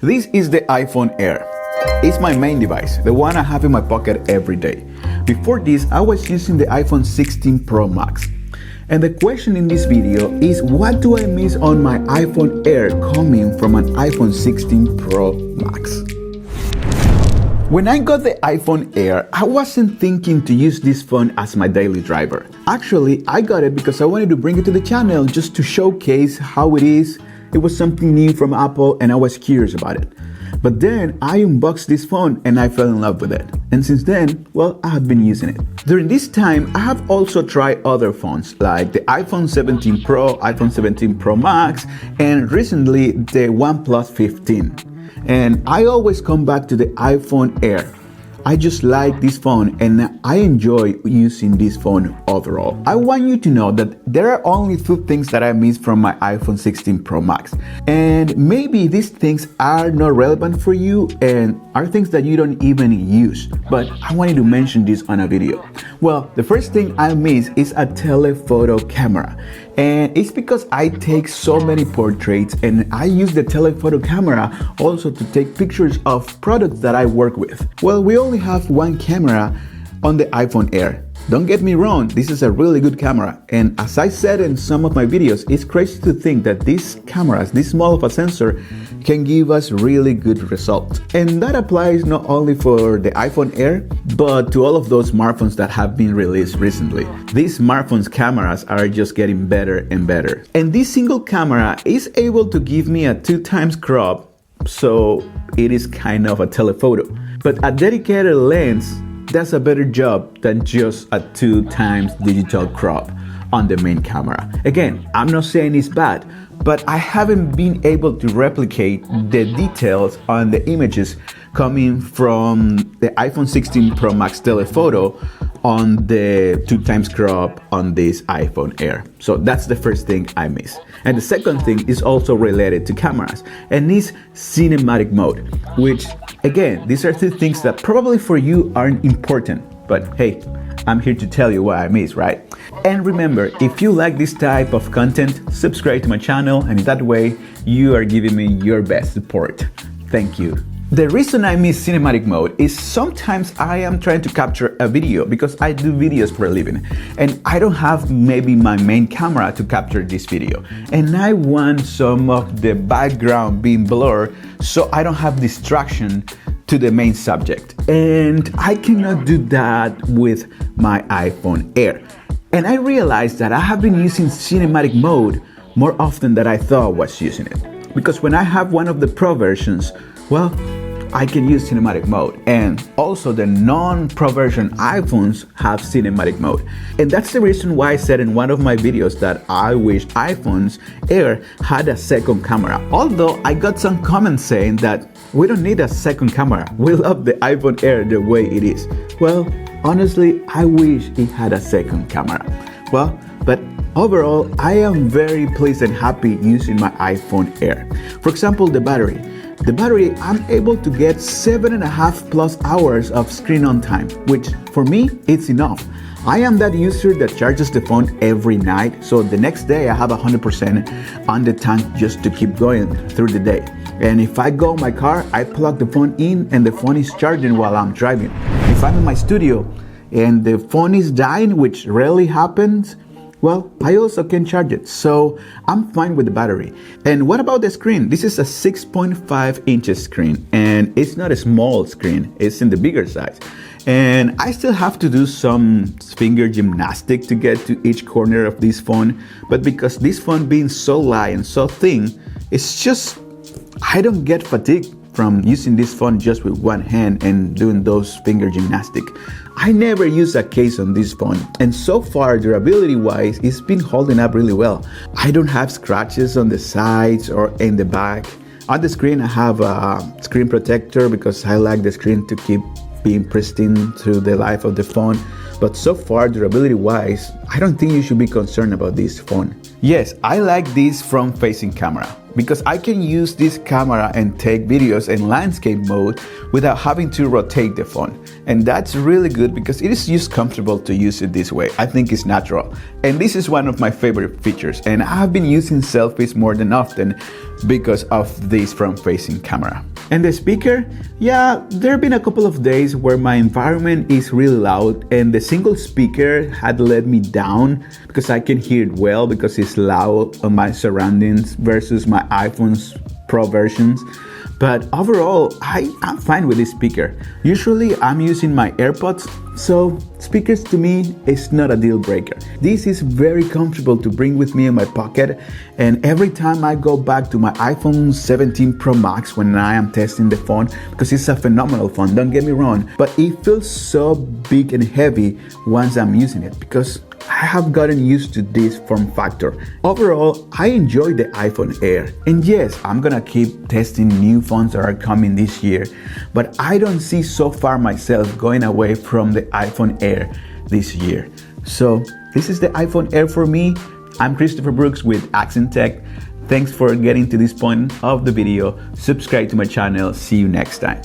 This is the iPhone Air. It's my main device, the one I have in my pocket every day. Before this, I was using the iPhone 16 Pro Max. And the question in this video is, what do I miss on my iPhone Air coming from an iPhone 16 Pro Max? When I got the iPhone Air, I wasn't thinking to use this phone as my daily driver. Actually, I got it because I wanted to bring it to the channel just to showcase how it is. It was something new from Apple and I was curious about it. But then I unboxed this phone and I fell in love with it. And since then, well, I have been using it. During this time, I have also tried other phones like the iPhone 17 Pro, iPhone 17 Pro Max, and recently the OnePlus 15. And I always come back to the iPhone Air. I just like this phone and I enjoy using this phone overall. I want you to know that there are only two things that I miss from my iPhone 16 Pro Max. And maybe these things are not relevant for you and are things that you don't even use. But I wanted to mention this on a video. Well, the first thing I miss is a telephoto camera. And it's because I take so many portraits and I use the telephoto camera also to take pictures of products that I work with. Well, we only have one camera on the iPhone Air. Don't get me wrong, this is a really good camera. And as I said in some of my videos, it's crazy to think that these cameras, this small of a sensor, can give us really good results. And that applies not only for the iPhone Air, but to all of those smartphones that have been released recently. These smartphones' cameras are just getting better and better. And this single camera is able to give me a 2x crop, so it is kind of a telephoto. But a dedicated lens does a better job than just a 2x digital crop on the main camera. Again, I'm not saying it's bad, but I haven't been able to replicate the details on the images coming from the iPhone 16 Pro Max telephoto on the 2x crop on this iPhone Air. So that's the first thing I miss. And the second thing is also related to cameras, and is cinematic mode, which again, these are two things that probably for you aren't important, but hey, I'm here to tell you what I miss, right? And remember, if you like this type of content, subscribe to my channel, and that way you are giving me your best support. Thank you. The reason I miss cinematic mode is sometimes I am trying to capture a video because I do videos for a living and I don't have maybe my main camera to capture this video, and I want some of the background being blurred so I don't have distraction to the main subject, and I cannot do that with my iPhone Air. And I realized that I have been using cinematic mode more often than I thought I was using it, because when I have one of the Pro versions, well, I can use cinematic mode, and also the non-Pro version iPhones have cinematic mode. And that's the reason why I said in one of my videos that I wish iPhones Air had a second camera. Although I got some comments saying that we don't need a second camera, we love the iPhone Air the way it is. Well, honestly, I wish it had a second camera. Well, but overall, I am very pleased and happy using my iPhone Air. For example, the battery. I'm able to get 7.5+ hours of screen on time, which for me, it's enough. I am that user that charges the phone every night, so the next day I have 100% on the tank just to keep going through the day. And if I go in my car, I plug the phone in and the phone is charging while I'm driving. If I'm in my studio and the phone is dying, which rarely happens, well, I also can charge it, so I'm fine with the battery. And what about the screen? This is a 6.5 inches screen, and it's not a small screen, it's in the bigger size. And I still have to do some finger gymnastics to get to each corner of this phone, but because this phone being so light and so thin, it's just, I don't get fatigued from using this phone just with one hand and doing those finger gymnastics. I never use a case on this phone, and so far, durability wise, it's been holding up really well. I don't have scratches on the sides or in the back. On the screen, I have a screen protector because I like the screen to keep being pristine through the life of the phone. But so far, durability wise, I don't think you should be concerned about this phone. Yes, I like this front-facing camera. because I can use this camera and take videos in landscape mode without having to rotate the phone. And that's really good because it is just comfortable to use it this way. I think it's natural. And this is one of my favorite features. And I've been using selfies more than often because of this front-facing camera. And the speaker, yeah, there have been a couple of days where my environment is really loud and the single speaker had let me down because I can hear it well because it's loud on my surroundings versus my iPhone's Pro versions. But overall, I'm fine with this speaker. Usually I'm using my AirPods, so speakers to me is not a deal breaker. This is very comfortable to bring with me in my pocket, and every time I go back to my iPhone 17 Pro Max when I am testing the phone, because it's a phenomenal phone, don't get me wrong, but it feels so big and heavy once I'm using it because I have gotten used to this form factor. Overall, I enjoy the iPhone Air. And yes, I'm gonna keep testing new phones that are coming this year, but I don't see so far myself going away from the iPhone Air this year. So this is the iPhone Air for me. I'm Christopher Brooks with Accent Tech. Thanks for getting to this point of the video. Subscribe to my channel. See you next time.